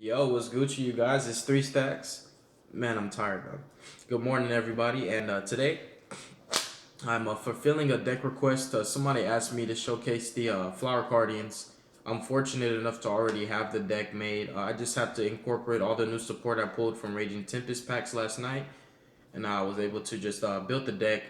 Yo, what's Gucci, you guys? It's three stacks. Man, I'm tired, bro. Good morning, everybody. And today, I'm fulfilling a deck request. Somebody asked me to showcase the Flower Cardians. I'm fortunate enough to already have the deck made. I just have to incorporate all the new support I pulled from Raging Tempest packs last night, and I was able to just build the deck.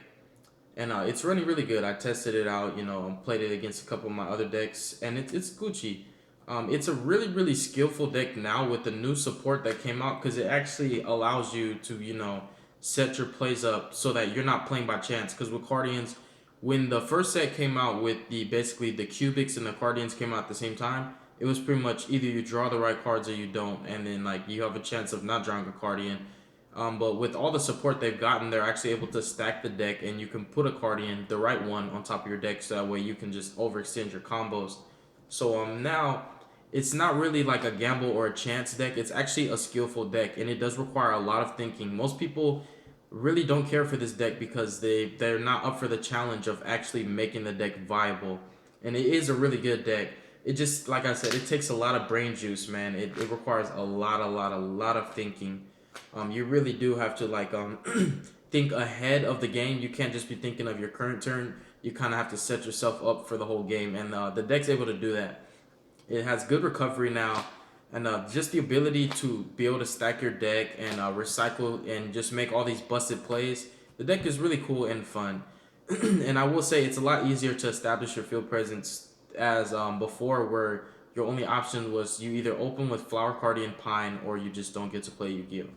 And it's running really good. I tested it out, played it against a couple of my other decks, and it's Gucci. It's a really skillful deck now with the new support that came out because it actually allows you to, set your plays up so that you're not playing by chance. Because with Cardians, when the first set came out with the basically the Cubics and the Cardians came out at the same time, it was pretty much either you draw the right cards or you don't, and then like you have a chance of not drawing a Cardian. But with all the support they've gotten, they're actually able to stack the deck, and you can put a Cardian, the right one, on top of your deck, so that way you can just overextend your combos. So now it's not really like a gamble or a chance deck. It's actually a skillful deck, and it does require a lot of thinking. Most people really don't care for this deck because they're not up for the challenge of actually making the deck viable. And it is a really good deck. It just, like I said, it takes a lot of brain juice, man. It requires a lot of thinking. You really do have to like think ahead of the game. You can't just be thinking of your current turn. You kind of have to set yourself up for the whole game, and the deck's able to do that. It has good recovery now, and just the ability to be able to stack your deck and recycle and just make all these busted plays. The deck is really cool and fun, and I will say it's a lot easier to establish your field presence as before, where your only option was you either open with Flower Cardian Pine or you just don't get to play Yugioh.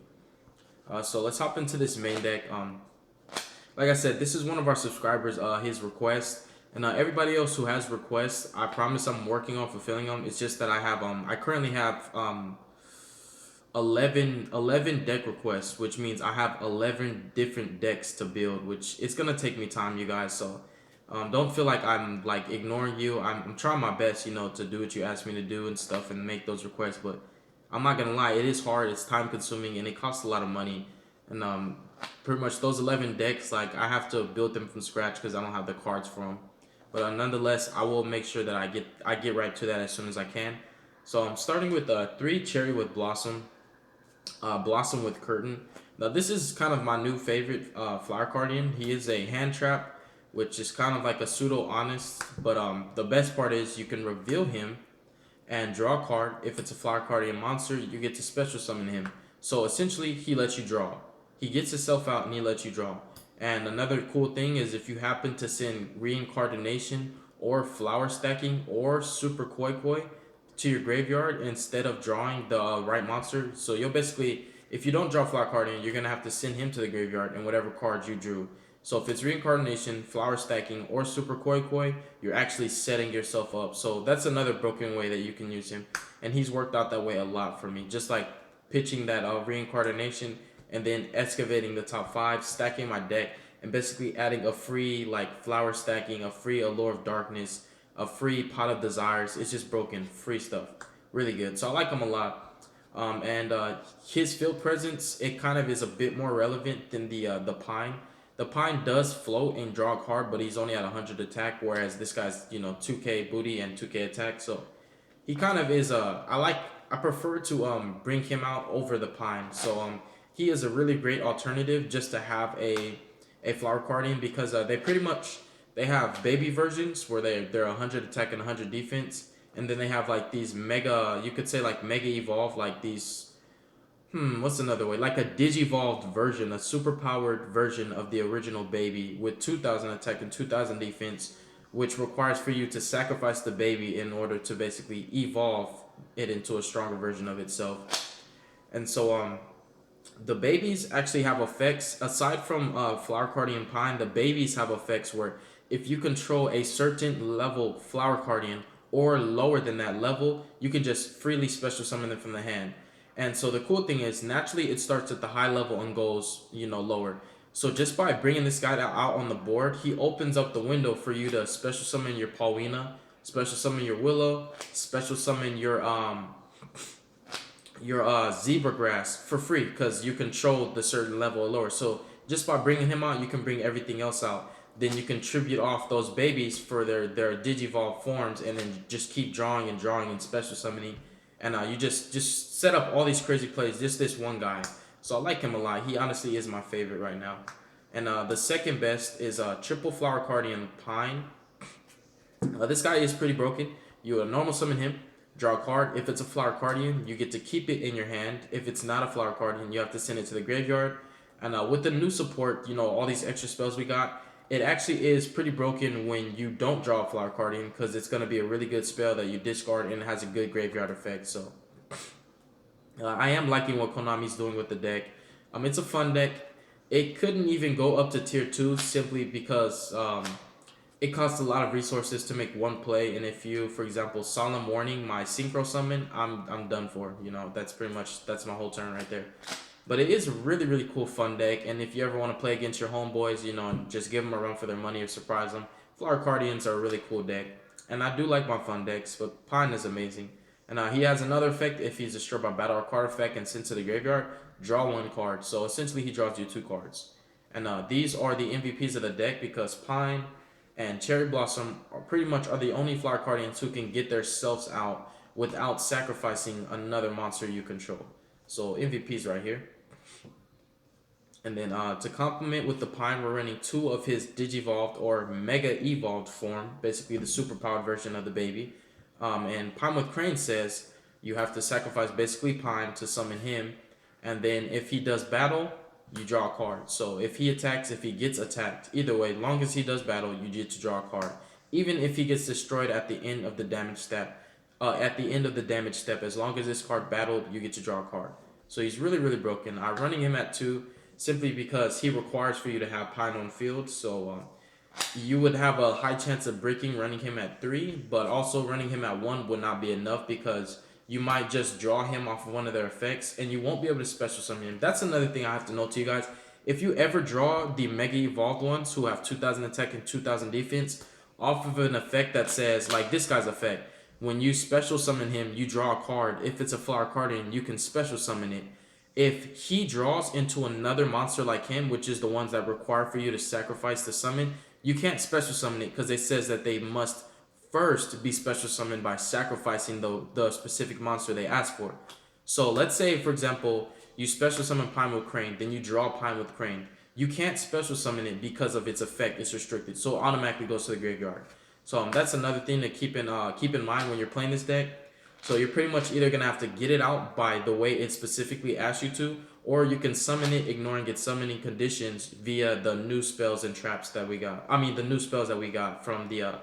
So let's hop into this main deck. Like I said, this is one of our subscribers, his request, and everybody else who has requests, I promise I'm working on fulfilling them. It's just that I currently have 11 deck requests, which means I have 11 different decks to build, which it's gonna take me time, you guys. So don't feel like I'm like ignoring you. I'm trying my best, to do what you asked me to do and stuff and make those requests, but I'm not gonna lie, it is hard, it's time consuming, and it costs a lot of money. And pretty much those 11 decks, like I have to build them from scratch because I don't have the cards for them. But nonetheless, I will make sure that I get right to that as soon as I can. So I'm starting with 3 Cherry with Blossom, Blossom with Curtain. Now this is kind of my new favorite Flower Cardian. He is a hand trap, which is kind of like a pseudo honest. But the best part is you can reveal him and draw a card. If it's a Flower Cardian monster, you get to special summon him. So essentially, he lets you draw. He gets himself out and he lets you draw. And another cool thing is if you happen to send Reincarnation or Flower Stacking or Super Koi Koi to your graveyard instead of drawing the right monster, so you'll basically, if you don't draw Flower Cardian, you're going to have to send him to the graveyard and whatever cards you drew. So if it's Reincarnation, Flower Stacking, or Super Koi Koi, you're actually setting yourself up. So that's another broken way that you can use him. And he's worked out that way a lot for me. Just like pitching that Reincarnation and then excavating the top 5, stacking my deck, and basically adding a free like Flower Stacking, a free Allure of Darkness, a free Pot of Desires. It's just broken, free stuff. Really good. So I like him a lot. And his field presence, it kind of is a bit more relevant than the Pine. The Pine does float and draw a card, but he's only at 100 attack, whereas this guy's 2k booty and 2k attack. So he kind of is I prefer to bring him out over the Pine. So he is a really great alternative just to have a Flower Cardian because they pretty much they have baby versions where they're 100 attack and 100 defense, and then they have like these mega, you could say like mega evolve, like these what's another way? Like a digivolved version, a super powered version of the original baby with 2000 attack and 2000 defense, which requires for you to sacrifice the baby in order to basically evolve it into a stronger version of itself. And so the babies actually have effects aside from Flower Cardian Pine. The babies have effects where if you control a certain level Flower Cardian or lower than that level, you can just freely special summon them from the hand. And so the cool thing is naturally it starts at the high level and goes lower. So just by bringing this guy out on the board, he opens up the window for you to special summon your Paulina, special summon your Willow, special summon your zebra grass for free because you control the certain level or lower. So just by bringing him out, you can bring everything else out. Then you can tribute off those babies for their digivolve forms, and then just keep drawing and drawing and special summoning. and you just set up all these crazy plays. Just this one guy, so I like him a lot. He honestly is my favorite right now. And the second best is triple flower Cardian Pine. This guy is pretty broken. You normal summon him, draw a card. If it's a flower Cardian, you get to keep it in your hand. If it's not a flower Cardian, you have to send it to the graveyard. And with the new support, all these extra spells we got, it actually is pretty broken when you don't draw a flower Cardian, because it's going to be a really good spell that you discard and it has a good graveyard effect. So I am liking what Konami's doing with the deck. It's a fun deck. It couldn't even go up to tier 2 simply because it costs a lot of resources to make one play, and if you, for example, Solemn Warning my Synchro Summon, I'm done for. That's my whole turn right there. But it is a really, really cool fun deck, and if you ever want to play against your homeboys, just give them a run for their money or surprise them. Flower Cardians are a really cool deck, and I do like my fun decks, but Pine is amazing. And he has another effect: if he's destroyed by battle or card effect and sent to the graveyard, draw one card. So essentially he draws you 2 cards. And these are the MVPs of the deck, because Pine and Cherry Blossom pretty much are the only Flower Cardians who can get their selves out without sacrificing another monster you control. So MVPs right here. And then to complement with the Pine, we're running 2 of his Digivolved or Mega Evolved form, basically the superpowered version of the baby. And Pine with Crane says you have to sacrifice basically Pine to summon him, and then if he does battle, you draw a card. So if he attacks, if he gets attacked, either way, long as he does battle, you get to draw a card. Even if he gets destroyed at the end of the damage step, as long as this card battled, you get to draw a card. So he's really, really broken. I'm running him at 2 simply because he requires for you to have Pine on field. So you would have a high chance of breaking running him at 3, but also running him at 1 would not be enough, because you might just draw him off of one of their effects and you won't be able to special summon him. That's another thing I have to note to you guys. If you ever draw the Mega Evolved ones who have 2000 attack and 2000 defense off of an effect that says, like this guy's effect, when you special summon him, you draw a card. If it's a Flower Cardian, you can special summon it. If he draws into another monster like him, which is the ones that require for you to sacrifice the summon, you can't special summon it, because it says that they must first be special summoned by sacrificing the specific monster they ask for. So let's say, for example, you special summon Pine with Crane, then you draw Pine with Crane. You can't special summon it because of its effect. It's restricted, so it automatically goes to the graveyard. So that's another thing to keep in mind when you're playing this deck. So you're pretty much either gonna have to get it out by the way it specifically asks you to, or you can summon it ignoring its summoning conditions via the new spells and traps that we got. The new spells that we got from the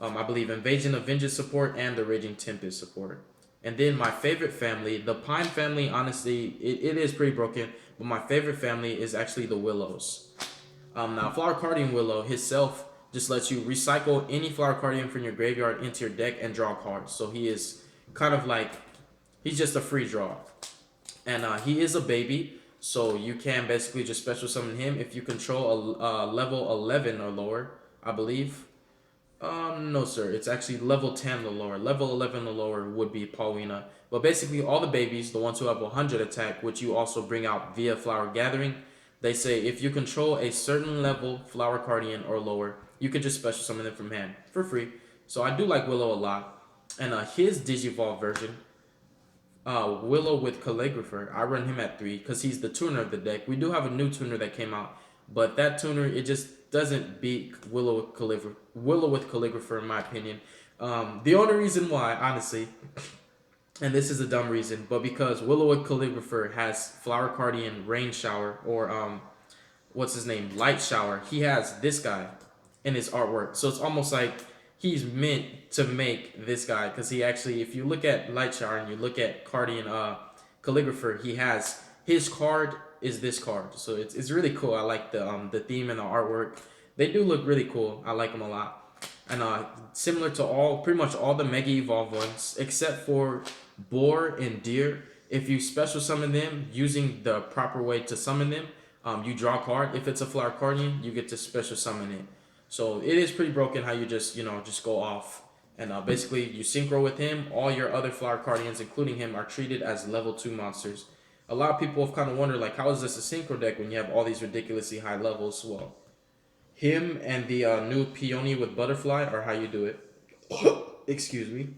I believe Invasion of Vengeance support and the Raging Tempest support. And then my favorite family, the Pine family, honestly, it is pretty broken, but my favorite family is actually the Willows. Now, Flower Cardian Willow himself just lets you recycle any Flower Cardian from your graveyard into your deck and draw cards. So he is kind of like, he's just a free draw. And he is a baby, so you can basically just special summon him if you control a level 11 or lower, I believe. No, sir. It's actually level 10 or lower. Level 11 or lower would be Paulina. But basically, all the babies, the ones who have 100 attack, which you also bring out via Flower Gathering, they say if you control a certain level Flower Cardian or lower, you can just special summon them from hand for free. So I do like Willow a lot. And his Digivolve version, Willow with Calligrapher, I run him at 3 because he's the tuner of the deck. We do have a new tuner that came out, but that tuner, it just doesn't beat Willow with Calligrapher in my opinion. The only reason why, honestly, and this is a dumb reason, but because Willow with Calligrapher has Flower Cardian Rain Shower, or what's his name, Light Shower. He has this guy in his artwork, so it's almost like he's meant to make this guy, because he actually, if you look at Light Shower and you look at Cardian Calligrapher, he has his card is this card. So it's really cool. I like the theme and the artwork. They do look really cool. I like them a lot. And similar to pretty much all the Mega Evolve ones, except for Boar and Deer, if you special summon them using the proper way to summon them, you draw a card. If it's a Flower Cardian, you get to special summon it. So it is pretty broken how you just go off. And basically you synchro with him. All your other Flower Cardians, including him, are treated as level 2 monsters. A lot of people have kind of wondered, like, how is this a synchro deck when you have all these ridiculously high levels? Well, him and the new Peony with Butterfly are how you do it. Excuse me.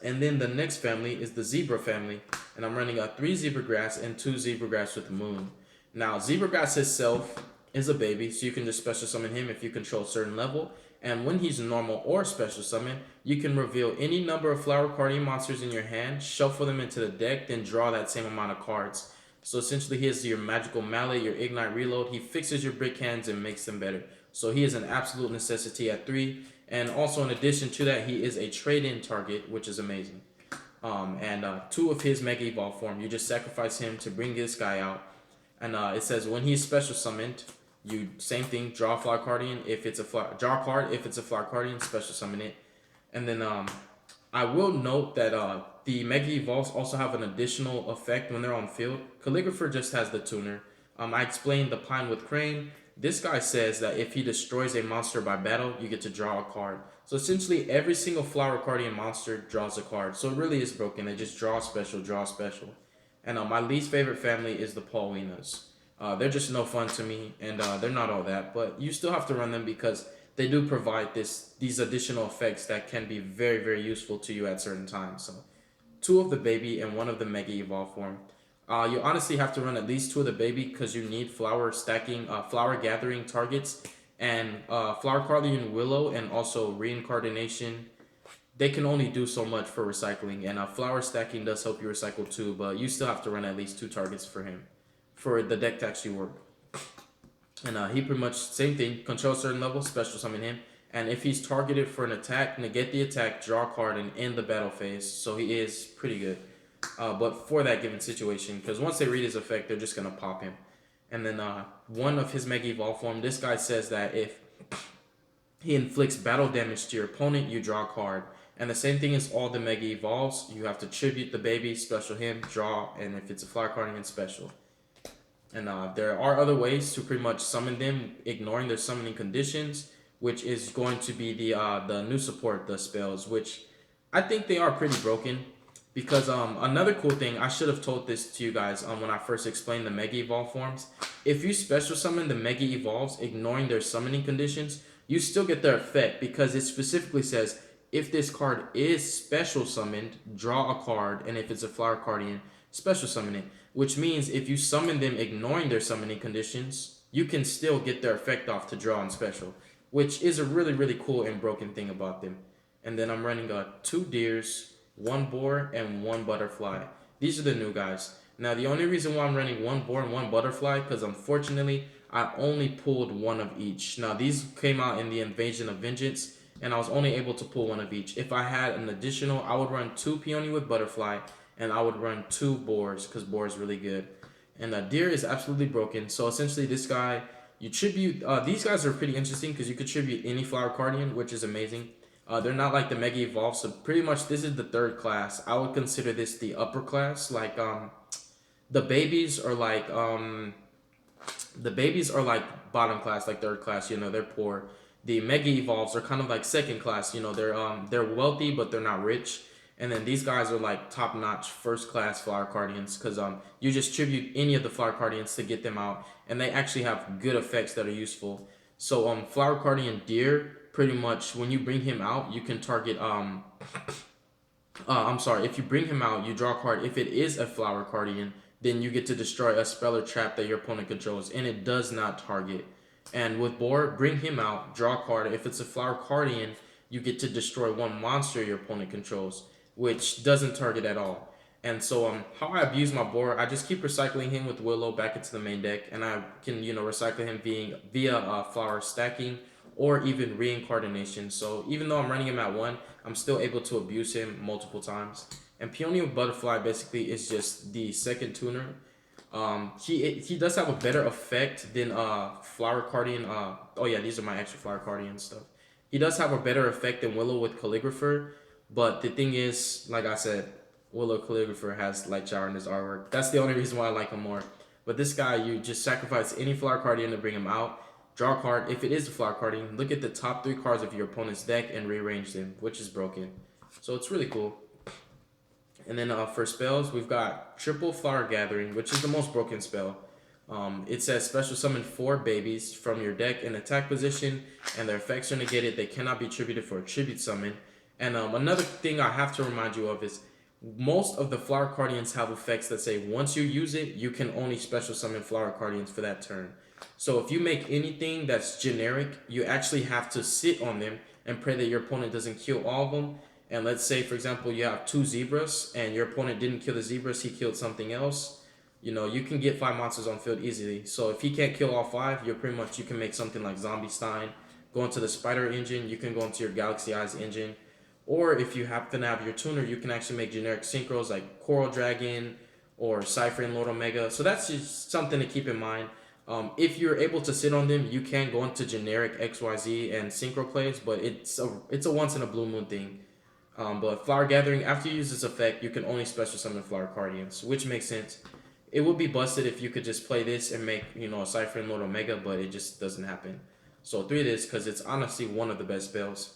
And then the next family is the zebra family, and I'm running a 3 zebra grass and 2 zebra grass with the moon. Now, zebra grass itself is a baby, so you can just special summon him if you control a certain level. And when he's normal or special summon, you can reveal any number of flower cardian monsters in your hand, shuffle them into the deck, then draw that same amount of cards. So essentially, he has your magical mallet, your ignite reload. He fixes your brick hands and makes them better. So he is an absolute necessity at 3. And also, in addition to that, he is a trade-in target, which is amazing. And 2 of his Mega Evolve form, you just sacrifice him to bring this guy out. And it says when he's special summoned, you same thing, draw a Flower Cardian. If it's a draw a card. If it's a Flower Cardian, special summon it. And then I will note that the Mega Evolves also have an additional effect when they're on field. Calligrapher just has the tuner. I explained the Pine with Crane. This guy says that if he destroys a monster by battle, you get to draw a card. So essentially, every single Flower Cardian monster draws a card. So it really is broken. They just draw special, draw special. And my least favorite family is the Paulinas. They're just no fun to me, and they're not all that. But you still have to run them because they do provide these additional effects that can be very, very useful to you at certain times. So 2 of the baby and 1 of the Mega Evolve form. You honestly have to run at least 2 of the baby because you need flower stacking, flower gathering targets, and Flower Cardian Willow and also Reincarnation. They can only do so much for recycling, and flower stacking does help you recycle too, but you still have to run at least 2 targets for him for the deck to actually work. And he pretty much same thing, control a certain level, special summon him. And if he's targeted for an attack, negate the attack, draw a card, and end the battle phase. So he is pretty good. But for that given situation, because once they read his effect, they're just gonna pop him. And then 1 of his Mega Evolve form, this guy says that if he inflicts battle damage to your opponent, you draw a card. And the same thing is all the Mega Evolves. You have to tribute the baby, special him, draw, and if it's a Flower Cardian, special. And there are other ways to pretty much summon them, ignoring their summoning conditions, which is going to be the new support, the spells, which I think they are pretty broken. Because another cool thing, I should have told this to you guys when I first explained the Mega Evolve forms. If you special summon the Mega Evolves, ignoring their summoning conditions, you still get their effect because it specifically says if this card is special summoned, draw a card, and if it's a Flower Cardian, special summon it. Which means if you summon them ignoring their summoning conditions, you can still get their effect off to draw and special, which is a really, really cool and broken thing about them. And then I'm running 2 deers, 1 boar, and 1 butterfly. These are the new guys. Now, the only reason why I'm running 1 boar and 1 butterfly, because unfortunately, I only pulled 1 of each. Now, these came out in the Invasion of Vengeance, and I was only able to pull 1 of each. If I had an additional, I would run 2 peony with butterfly, and I would run 2 boars, because boar is really good. And deer is absolutely broken. So essentially, this guy, you tribute. These guys are pretty interesting because you could tribute any Flower Cardian, which is amazing. They're not like the Mega Evolve, so pretty much this is the 3rd class. I would consider this the upper class. Like the babies are like bottom class, like 3rd class. You know, they're poor. The Mega Evolves are kind of like 2nd class. You know, they're wealthy but they're not rich. And then these guys are like top notch 1st class Flower Cardians because you just tribute any of the Flower Cardians to get them out, and they actually have good effects that are useful. So Flower Cardian Deer, pretty much when you bring him out, you can target I'm sorry, if you bring him out, you draw a card. If it is a Flower Cardian, then you get to destroy a spell or trap that your opponent controls, and it does not target. And with Boar, bring him out, draw a card. If it's a Flower Cardian, you get to destroy 1 monster your opponent controls, which doesn't target at all. And so how I abuse my Boar, I just keep recycling him with Willow back into the main deck, and I can, you know, recycle him via flower stacking or even reincarnation. So even though I'm running him at 1, I'm still able to abuse him multiple times. And Peony with Butterfly basically is just the 2nd tuner. He does have a better effect than Flower Cardian. Oh yeah, these are my extra Flower Cardian stuff. He does have a better effect than Willow with Calligrapher, but the thing is, like I said, Willow Calligrapher has Light Shower in his artwork. That's the only reason why I like him more. But this guy, you just sacrifice any Flower Cardian to bring him out. Draw a card. If it is a Flower Cardian, look at the top 3 cards of your opponent's deck and rearrange them, which is broken. So it's really cool. And then for spells, we've got Triple Flower Gathering, which is the most broken spell. It says special summon 4 babies from your deck in attack position, and their effects are negated. They cannot be tributed for a tribute summon. And another thing I have to remind you of is most of the Flower Cardians have effects that say once you use it, you can only special summon Flower Cardians for that turn. So if you make anything that's generic, you actually have to sit on them and pray that your opponent doesn't kill all of them. And let's say, for example, you have two zebras and your opponent didn't kill the zebras, he killed something else. You know, you can get 5 monsters on field easily. So if he can't kill all 5, you're pretty much, you can make something like Zombie Stein, go into the Spider engine, you can go into your Galaxy Eyes engine, or if you happen to have your tuner, you can actually make generic synchros like Coral Dragon or Cypher and Lord Omega. So that's just something to keep in mind. If you're able to sit on them, you can go into generic XYZ and synchro plays, but it's a once in a blue moon thing. But Flower Gathering, after you use this effect, you can only special summon Flower Cardians, which makes sense. It would be busted if you could just play this and make, you know, a Cypher and Lord Omega, but it just doesn't happen. So 3 it is, because it's honestly one of the best spells.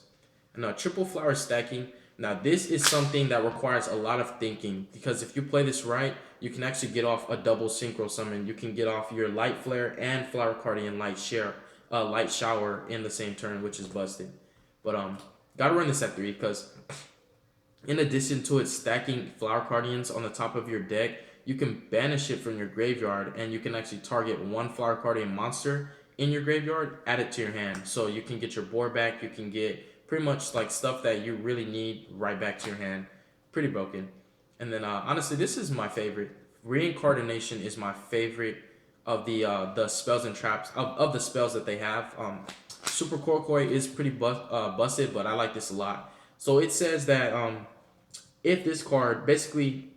Now, triple flower stacking. Now, this is something that requires a lot of thinking, because if you play this right, you can actually get off a double synchro summon. You can get off your light flare and flower cardian light shower in the same turn, which is busted. But gotta run this at 3, because in addition to it stacking flower cardians on the top of your deck, you can banish it from your graveyard, and you can actually target one flower cardian monster in your graveyard, add it to your hand. So you can get your board back, you can get pretty much like stuff that you really need right back to your hand. Pretty broken. And then honestly, this is my favorite. Reincarnation is my favorite of the spells and traps of the spells that they have. Super Korkoi is pretty busted, but I like this a lot. So it says that if this card, basically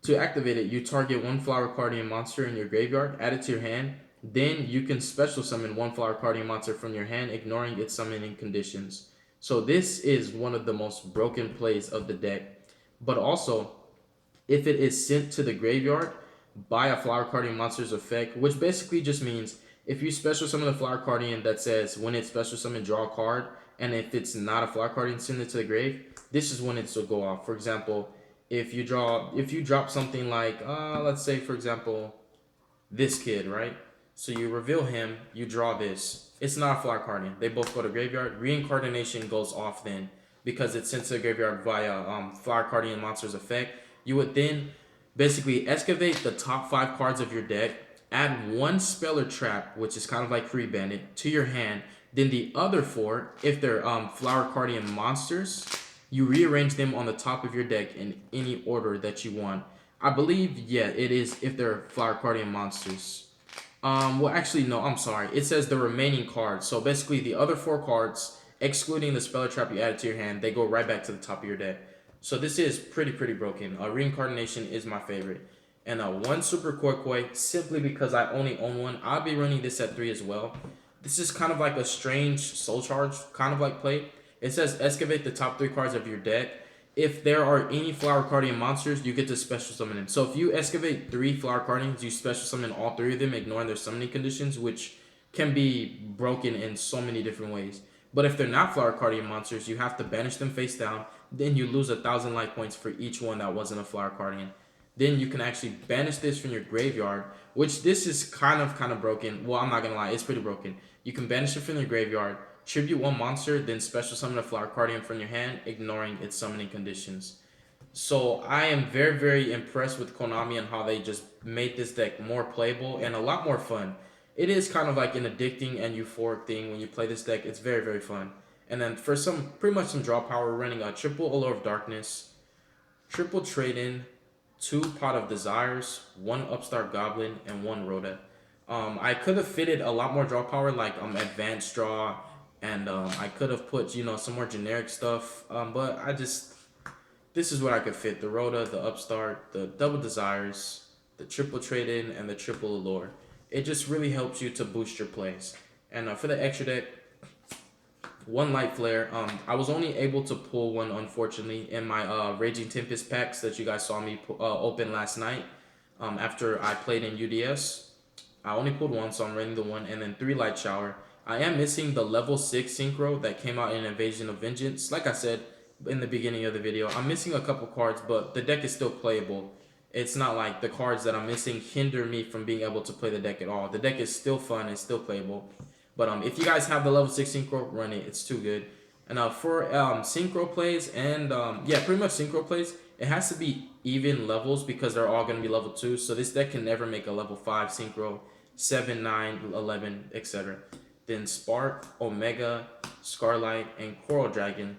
to activate it, you target one Flower Cardian monster in your graveyard, add it to your hand, then you can special summon one Flower Cardian monster from your hand, ignoring its summoning conditions. So this is one of the most broken plays of the deck. But also, if it is sent to the graveyard by a Flower Cardian monster's effect, which basically just means if you special summon a Flower Cardian that says when it's special summon, draw a card, and if it's not a Flower Cardian, send it to the grave, this is when it's to go off. For example, if you drop something like let's say for example this kid, right? So you reveal him, you draw this. It's not a Flower Cardian. They both go to graveyard. Reincarnation goes off then because it's sent to the graveyard via Flower Cardian monster's effect. You would then basically excavate the top 5 cards of your deck, add one spell or trap, which is kind of like Free Bandit, to your hand. Then the other 4, if they're Flower Cardian monsters, you rearrange them on the top of your deck in any order that you want. I believe, yeah, it is if they're Flower Cardian monsters. Well, actually, no, I'm sorry. It says the remaining cards. So basically, the other 4 cards, excluding the spell or trap you added to your hand, they go right back to the top of your deck. So this is pretty broken. Reincarnation is my favorite. And one Super Korkoi, simply because I only own one. I'll be running this at 3 as well. This is kind of like a strange soul charge kind of like play. It says excavate the top 3 cards of your deck. If there are any Flower Cardian monsters, you get to special summon them. So if you excavate 3 Flower Cardians, you special summon all 3 of them, ignoring their summoning conditions, which can be broken in so many different ways. But if they're not Flower Cardian monsters, you have to banish them face down. Then you lose 1,000 life points for each one that wasn't a Flower Cardian. Then you can actually banish this from your graveyard, which this is kind of broken. Well, I'm not gonna lie, it's pretty broken. You can banish it from your graveyard, tribute one monster, then special summon a Flower Cardian from your hand, ignoring its summoning conditions. So I am very impressed with Konami and how they just made this deck more playable and a lot more fun. It is kind of like an addicting and euphoric thing when you play this deck. It's very fun. And then for some pretty much some draw power, we're running a triple Allure of Darkness, triple Trade-In, 2 Pot of Desires, 1 Upstart Goblin, and 1 Rhoda. I could have fitted a lot more draw power, like advanced draw, and I could have put, you know, some more generic stuff, but this is what I could fit: the Rhoda, the Upstart, the Double Desires, the triple Trade-In, and the triple Allure. It just really helps you to boost your plays. And for the extra deck, 1 Light Flare. I was only able to pull one, unfortunately, in my Raging Tempest packs that you guys saw me open last night. After I played in UDS, I only pulled 1, so I'm running the 1, and then 3 Light Shower. I am missing the level 6 synchro that came out in Invasion of Vengeance. Like I said in the beginning of the video, I'm missing a couple cards, but the deck is still playable. It's not like the cards that I'm missing hinder me from being able to play the deck at all. The deck is still fun, it's still playable. But if you guys have the level 6 synchro, run it. It's too good. And for synchro plays and yeah, pretty much synchro plays, it has to be even levels because they're all going to be level 2. So this deck can never make a level 5 synchro, 7, 9, 11, etc. Then Spark, Omega, Scarlight, and Coral Dragon.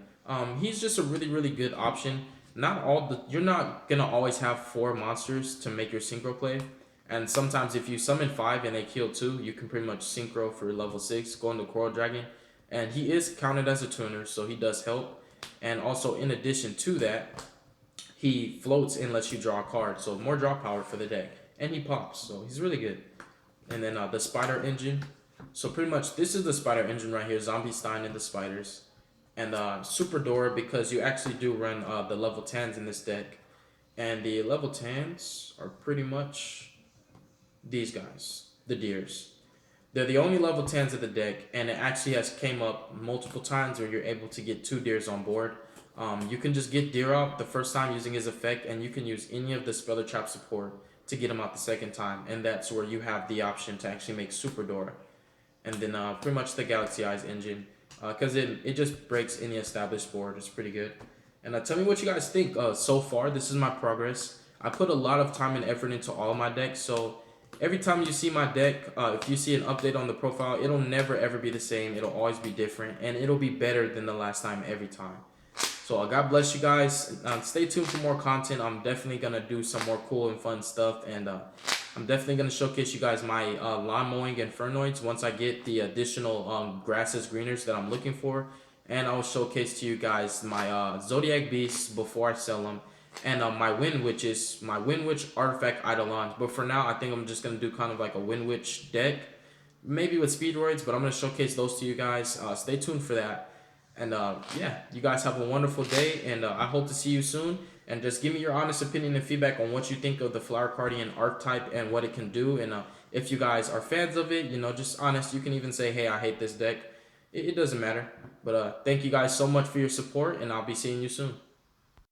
He's just a really, really good option. Not all the You're not gonna always have 4 monsters to make your synchro play. And sometimes if you summon 5 and they kill 2, you can pretty much synchro for level 6, go into Coral Dragon. And he is counted as a tuner, so he does help. And also in addition to that, he floats and lets you draw a card, so more draw power for the deck. And he pops, so he's really good. And then the Spider Engine. So pretty much this is the Spider Engine right here, Zombie Stein and the Spiders. And Super Dora, because you actually do run the level 10s in this deck. And the level 10s are pretty much these guys, the Deers. They're the only level 10s of the deck, and it actually has came up multiple times where you're able to get 2 Deers on board. You can just get Deer out the first time using his effect, and you can use any of the Speller Trap support to get him out the second time, and that's where you have the option to actually make Super Dora. And then pretty much the Galaxy Eyes engine, because it just breaks any established board. It's pretty good. And tell me what you guys think so far. This is my progress. I put a lot of time and effort into all of my decks, so every time you see my deck, if you see an update on the profile, it'll never ever be the same. It'll always be different, and it'll be better than the last time every time. So God bless you guys. Stay tuned for more content. I'm definitely gonna do some more cool and fun stuff, and I'm definitely gonna showcase you guys my lawn mowing infernoids once I get the additional grasses greeners that I'm looking for, and I'll showcase to you guys my zodiac beasts before I sell them, and my wind witches, my wind witch artifact eidolons. But for now, I think I'm just gonna do kind of like a wind witch deck, maybe with speedroids, but I'm gonna showcase those to you guys. Stay tuned for that. And yeah, you guys have a wonderful day, and I hope to see you soon. And just give me your honest opinion and feedback on what you think of the Flower Cardian archetype and what it can do. And if you guys are fans of it, just honest. You can even say, hey, I hate this deck. It doesn't matter. But thank you guys so much for your support, and I'll be seeing you soon.